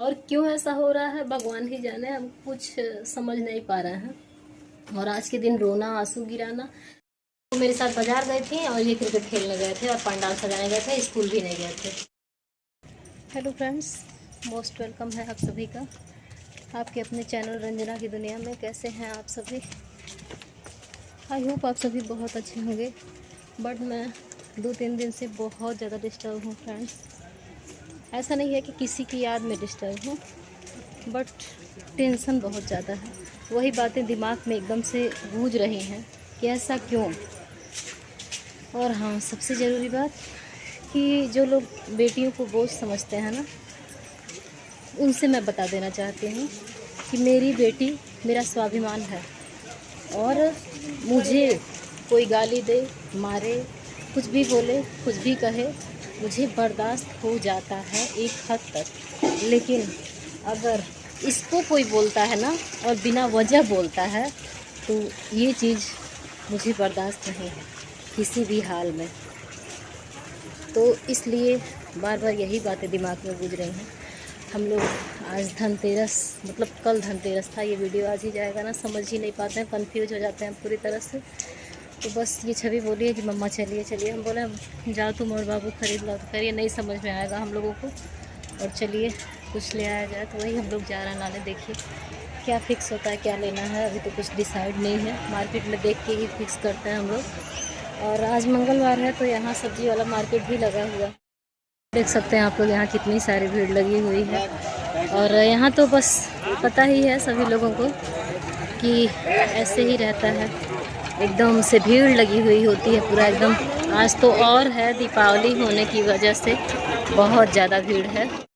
और क्यों ऐसा हो रहा है भगवान ही जाने, हम कुछ समझ नहीं पा रहे हैं। और आज के दिन रोना आंसू गिराना। वो मेरे साथ बाजार गए थे और ये क्रिकेट खेलने गए थे और पंडाल सजाने गए थे, स्कूल भी नहीं गए थे। हेलो फ्रेंड्स, मोस्ट वेलकम है आप सभी का आपके अपने चैनल रंजना की दुनिया में। कैसे हैं आप सभी? आई होप आप सभी बहुत अच्छे होंगे। बट मैं 2-3 दिन से बहुत ज़्यादा डिस्टर्ब हूँ फ्रेंड्स। ऐसा नहीं है कि किसी की याद में डिस्टर्ब हूँ, बट टेंशन बहुत ज़्यादा है। वही बातें दिमाग में एकदम से गूंज रही हैं कि ऐसा क्यों। और हाँ, सबसे ज़रूरी बात कि जो लोग बेटियों को बोझ समझते हैं ना, उनसे मैं बता देना चाहती हूँ कि मेरी बेटी मेरा स्वाभिमान है। और मुझे कोई गाली दे, मारे, कुछ भी बोले, कुछ भी कहे, मुझे बर्दाश्त हो जाता है एक हद तक। लेकिन अगर इसको कोई बोलता है ना और बिना वजह बोलता है, तो ये चीज़ मुझे बर्दाश्त नहीं है किसी भी हाल में। तो इसलिए बार बार यही बातें दिमाग में गूंज रही हैं। हम लोग आज धनतेरस, मतलब कल धनतेरस था, ये वीडियो आज ही जाएगा ना, समझ ही नहीं पाते हैं, कंफ्यूज हो जाते हैं पूरी तरह से। तो बस ये छवि बोली है कि मम्मा चलिए चलिए। हम बोले जाओ तुम और बाबू खरीद लो, तो करिए नहीं समझ में आएगा हम लोगों को, और चलिए कुछ ले आया जाए। तो वही हम लोग जा रहे हैं लाने। देखिए क्या फ़िक्स होता है, क्या लेना है, अभी तो कुछ डिसाइड नहीं है। मार्केट में देख के ही फिक्स करते हैं हम लोग। और आज मंगलवार है तो यहाँ सब्ज़ी वाला मार्केट भी लगा हुआ। देख सकते हैं आप लोग यहाँ कितनी सारी भीड़ लगी हुई है। और यहाँ तो बस पता ही है सभी लोगों को कि ऐसे ही रहता है, एकदम से भीड़ लगी हुई होती है पूरा एकदम। आज तो और है, दीपावली होने की वजह से बहुत ज़्यादा भीड़ है।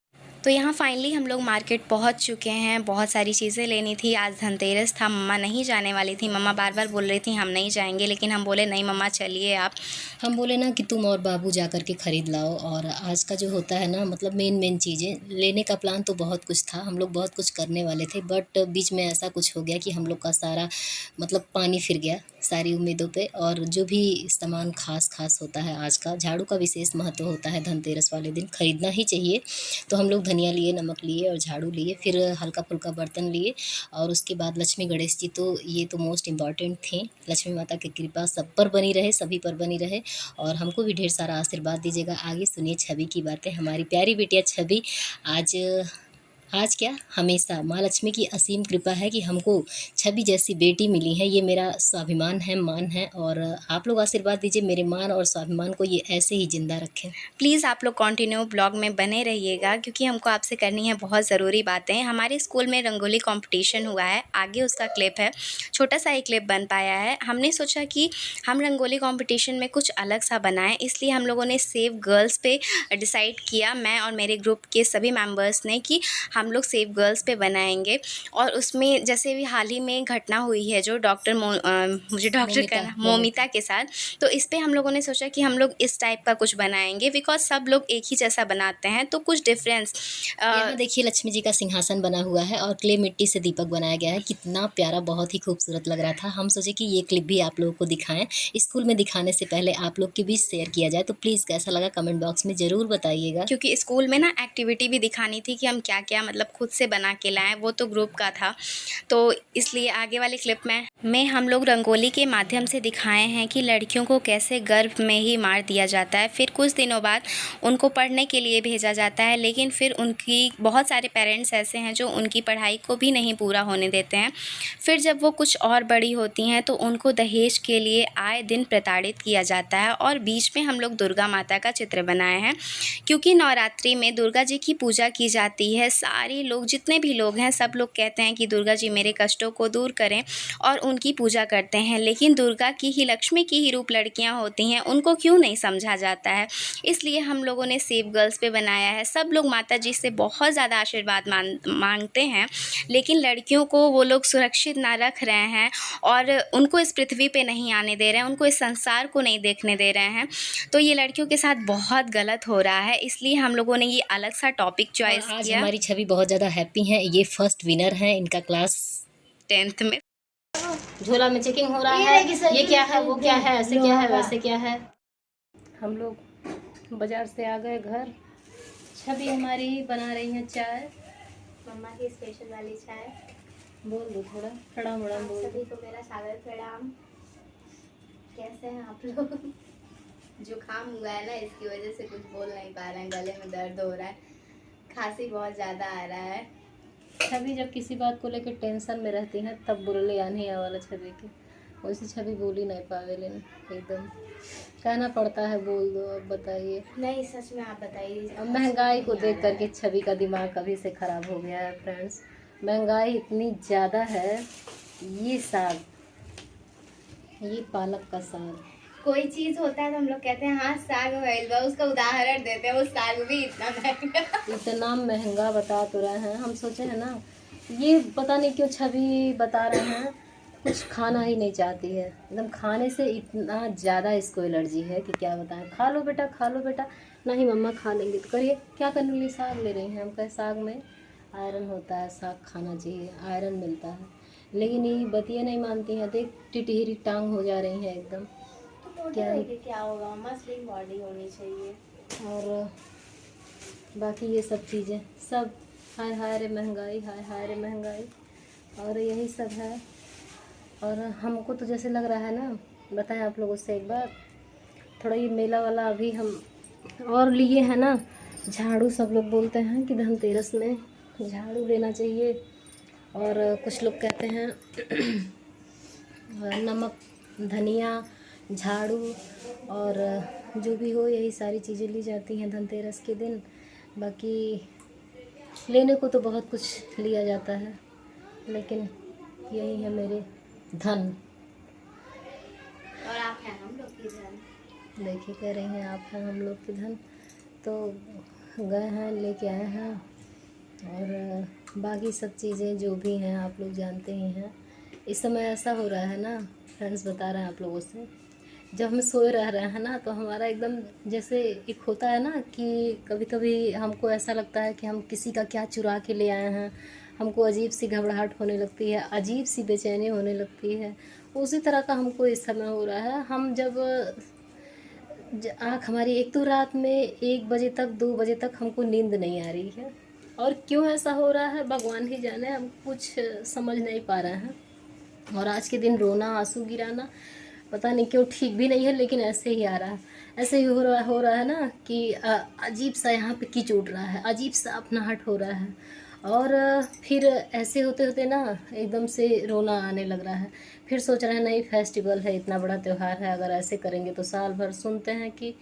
तो यहाँ फाइनली हम लोग मार्केट पहुँच चुके हैं। बहुत सारी चीज़ें लेनी थी, आज धनतेरस था। मम्मा नहीं जाने वाली थी, मम्मा बार बार बोल रही थी हम नहीं जाएंगे, लेकिन हम बोले नहीं मम्मा चलिए आप। हम बोले ना कि तुम और बाबू जा कर के ख़रीद लाओ। और आज का जो होता है ना, मतलब मेन चीज़ें लेने का प्लान तो बहुत कुछ था, हम लोग बहुत कुछ करने वाले थे, बट बीच में ऐसा कुछ हो गया कि हम लोग का सारा मतलब पानी फिर गया सारी उम्मीदों पे। और जो भी सामान खास होता है, आज का झाड़ू का विशेष महत्व होता है, धनतेरस वाले दिन ख़रीदना ही चाहिए। तो हम लोग धनिया लिए, नमक लिए और झाड़ू लिए, फिर हल्का फुल्का बर्तन लिए। और उसके बाद लक्ष्मी गणेश जी, तो ये तो मोस्ट इम्पॉर्टेंट थे। लक्ष्मी माता की कृपा सब पर बनी रहे, सभी पर बनी रहे, और हमको भी ढेर सारा आशीर्वाद दीजिएगा। आगे सुनिए छवि की बातें। हमारी प्यारी बिटिया छवि आज क्या, हमेशा माँ लक्ष्मी की असीम कृपा है कि हमको छवि जैसी बेटी मिली है। ये मेरा स्वाभिमान है, मान है। और आप लोग आशीर्वाद दीजिए, मेरे मान और स्वाभिमान को ये ऐसे ही ज़िंदा रखें। प्लीज़ आप लोग कंटिन्यू ब्लॉग में बने रहिएगा, क्योंकि हमको आपसे करनी है बहुत ज़रूरी बातें। हमारे स्कूल में रंगोली कंपटीशन हुआ है, आगे उसका क्लिप है, छोटा सा ही क्लिप बन पाया है। हमने सोचा कि हम रंगोली कंपटीशन में कुछ अलग सा बनाएं, इसलिए हम लोगों ने सेव गर्ल्स पे डिसाइड किया, मैं और मेरे ग्रुप के सभी मेम्बर्स ने, कि हम लोग सेव गर्ल्स पे बनाएंगे। और उसमें जैसे भी हाल ही में घटना हुई है जो मुझे डॉक्टर करना मोमिता के साथ, तो इस पर हम लोगों ने सोचा कि हम लोग इस टाइप का कुछ बनाएंगे, बिकॉज सब लोग एक ही जैसा बनाते हैं, तो कुछ डिफरेंस। यहाँ देखिए लक्ष्मी जी का सिंहासन बना हुआ है और क्ले मिट्टी से दीपक बनाया गया है। कितना प्यारा, बहुत ही खूबसूरत लग रहा था। हम सोचे कि ये क्लिप भी आप लोगों को दिखाएं। स्कूल में दिखाने से पहले आप लोग के बीच शेयर किया जाए। तो प्लीज़ कैसा लगा कमेंट बॉक्स में ज़रूर बताइएगा, क्योंकि स्कूल में ना एक्टिविटी भी दिखानी थी कि हम क्या क्या मतलब खुद से बना के लाएं, वो तो ग्रुप का था। तो इसलिए आगे वाले क्लिप में हम लोग रंगोली के माध्यम से दिखाए हैं कि लड़कियों को कैसे गर्भ में ही मार दिया जाता है, फिर कुछ दिनों बाद उनको पढ़ने के लिए भेजा जाता है, लेकिन फिर उनकी बहुत सारे पेरेंट्स ऐसे हैं जो उनकी पढ़ाई को भी नहीं पूरा होने देते हैं। फिर जब वो कुछ और बड़ी होती हैं तो उनको दहेज के लिए आए दिन प्रताड़ित किया जाता है। और बीच में हम लोग दुर्गा माता का चित्र बनाए हैं, क्योंकि नवरात्रि में दुर्गा जी की पूजा की जाती है। सारे लोग, जितने भी लोग हैं, सब लोग कहते हैं कि दुर्गा जी मेरे कष्टों को दूर करें, और उनकी पूजा करते हैं। लेकिन दुर्गा की ही, लक्ष्मी की ही रूप लड़कियां होती हैं, उनको क्यों नहीं समझा जाता है। इसलिए हम लोगों ने सेव गर्ल्स पे बनाया है। सब लोग माता जी से बहुत ज़्यादा आशीर्वाद मांगते हैं, लेकिन लड़कियों को वो लोग सुरक्षित ना रख रहे हैं, और उनको इस पृथ्वी पे नहीं आने दे रहे हैं, उनको इस संसार को नहीं देखने दे रहे हैं। तो ये लड़कियों के साथ बहुत गलत हो रहा है, इसलिए हम लोगों ने ये अलग सा टॉपिक चॉइस आज किया। हमारी छवि बहुत ज़्यादा हैप्पी है। ये फर्स्ट विनर है इनका क्लास 10th में झोला में चेकिंग हो रहा है। ये क्या है, वो क्या है, ऐसे क्या है, वैसे क्या है। हम लोग बाजार से आ गए घर। छवि हमारी बना रही हैं चाय, मम्मा की स्पेशल वाली चाय। बोल दो थोड़ा खड़ा मुड़ा आप बोल सभी दो। को मेरा सादर प्रणाम। कैसे हैं आप लोग? जुकाम हुआ है ना, इसकी वजह से कुछ बोल नहीं पा रहे हैं, गले में दर्द हो रहा है, खांसी बहुत ज़्यादा आ रहा है। छवि जब किसी बात को लेकर टेंशन में रहती है तब बोले या नहीं आवाला छवि की, वैसे छवि बोल ही नहीं पावे, लेकिन एकदम कहना पड़ता है, बोल दो। अब बताइए। नहीं सच में आप बताइए। अब महंगाई को देख करके छवि का दिमाग कभी से खराब हो गया है फ्रेंड्स। महंगाई इतनी ज़्यादा है। ये साग, ये पालक का साग, कोई चीज होता है तो हम लोग कहते हैं हाँ साग भइल बा, उसका उदाहरण देते हैं, वो साग भी इतना महंगा। इतना महंगा बता तो रहे हैं। हम सोचे हैं ना, ये पता नहीं क्यों छवि बता रहे हैं कुछ खाना ही नहीं चाहती है, एकदम खाने से इतना ज़्यादा इसको एलर्जी है कि क्या बताएं। खा लो बेटा, खा लो बेटा। नहीं मम्मा खा लेंगे तो करिए, क्या करने के लिए साग ले रही हैं। हम कहे साग में आयरन होता है, साग खाना चाहिए, आयरन मिलता है। लेकिन ये बतिया नहीं मानती हैं। देख टिटहरी टांग हो जा रही हैं एकदम। तो मोटे होके क्या होगा, मसलिन बॉडी होनी चाहिए। और बाकी ये सब चीज़ें सब, हाय हाय रे महंगाई, हाय हाय रे महंगाई, और यही सब है। और हमको तो जैसे लग रहा है ना, बताएं आप लोगों से एक बार, थोड़ा ये मेला वाला अभी हम और लिए हैं ना, झाड़ू सब लोग बोलते हैं कि धनतेरस में झाड़ू लेना चाहिए। और कुछ लोग कहते हैं नमक, धनिया, झाड़ू और जो भी हो, यही सारी चीज़ें ली जाती हैं धनतेरस के दिन। बाकी लेने को तो बहुत कुछ लिया जाता है, लेकिन यही है मेरे धन। और आप हैं हम लोग की धन। देखिए कह रही हैं आप हैं हम लोग के धन। तो गए हैं, लेके आए हैं। और बाकी सब चीज़ें जो भी हैं आप लोग जानते ही हैं। इस समय ऐसा हो रहा है ना फ्रेंड्स, बता रहे हैं आप लोगों से, जब हम सोए रह रहे हैं ना तो हमारा एकदम जैसे एक होता है ना कि कभी कभी हमको ऐसा लगता है कि हम किसी का क्या चुरा के ले आए हैं। हमको अजीब सी घबराहट होने लगती है, अजीब सी बेचैनी होने लगती है। उसी तरह का हमको इस समय हो रहा है। हम जब आँख हमारी, एक तो रात में 1 बजे तक 2 बजे तक हमको नींद नहीं आ रही है। और क्यों ऐसा हो रहा है भगवान ही जाने, हम कुछ समझ नहीं पा रहे हैं। और आज के दिन रोना, आंसू गिराना पता नहीं क्यों ठीक भी नहीं है, लेकिन ऐसे ही आ रहा है। ऐसे ही हो रहा है ना कि अजीब सा यहाँ पे कीच उड़ रहा है, अजीब सा अपनाहट हो रहा है। और फिर ऐसे होते होते ना एकदम से रोना आने लग रहा है। फिर सोच रहे हैं नहीं फेस्टिवल है, इतना बड़ा त्यौहार है, अगर ऐसे करेंगे तो साल भर। सुनते हैं कि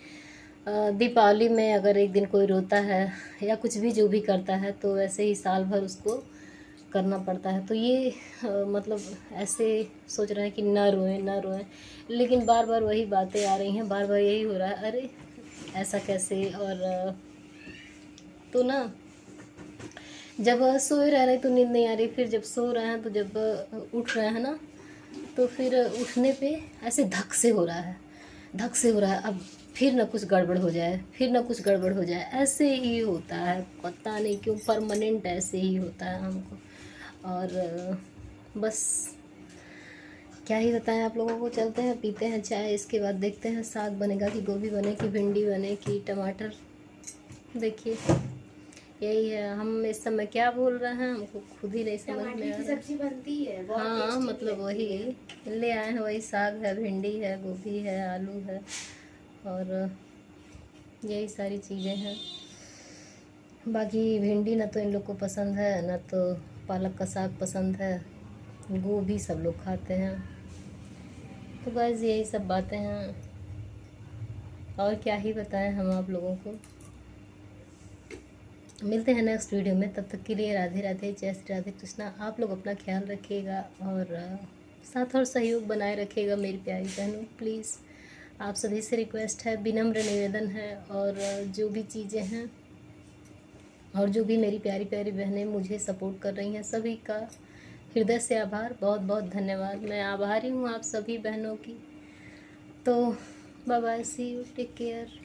दीपावली में अगर एक दिन कोई रोता है या कुछ भी जो भी करता है तो वैसे ही साल भर उसको करना पड़ता है। तो ये मतलब ऐसे सोच रहे हैं कि ना रोएं ना रोएं, लेकिन बार बार वही बातें आ रही हैं, बार बार यही हो रहा है, अरे ऐसा कैसे। और तो ना जब सोए रह रहे तो नींद नहीं आ रही, फिर जब सो रहे हैं तो जब उठ रहे हैं ना तो फिर उठने पे ऐसे धक से हो रहा है, धक से हो रहा है। अब फिर ना कुछ गड़बड़ हो जाए, फिर ना कुछ गड़बड़ हो जाए, ऐसे ही होता है। पता नहीं क्यों परमानेंट ऐसे ही होता है हमको। और बस क्या ही बताएं आप लोगों को। चलते हैं, पीते हैं चाय, इसके बाद देखते हैं साग बनेगा कि गोभी बने कि भिंडी बने कि टमाटर। देखिए यही है। हम इस समय क्या बोल रहे हैं हमको खुद ही नहीं समझ में आ टमाटर की रहा। सब्जी बनती है, बहुत हाँ टेस्टी मतलब लगती है। वही ले आए हैं, वही साग है, भिंडी है, गोभी है, आलू है, और यही सारी चीज़ें हैं। बाकी भिंडी ना तो इन लोग को पसंद है, ना तो पालक का साग पसंद है, गोभी सब लोग खाते हैं। तो बस यही सब बातें हैं, और क्या ही बताएं हम आप लोगों को। मिलते हैं नेक्स्ट वीडियो में, तब तक के लिए राधे राधे, जय श्री राधे कृष्णा। आप लोग अपना ख्याल रखिएगा और साथ और सहयोग बनाए रखिएगा मेरी प्यारी बहनों, प्लीज़। आप सभी से रिक्वेस्ट है, विनम्र निवेदन है। और जो भी चीज़ें हैं और जो भी मेरी प्यारी प्यारी बहनें मुझे सपोर्ट कर रही हैं, सभी का हृदय से आभार, बहुत बहुत धन्यवाद। मैं आभारी हूँ आप सभी बहनों की। तो bye bye, see you, take care.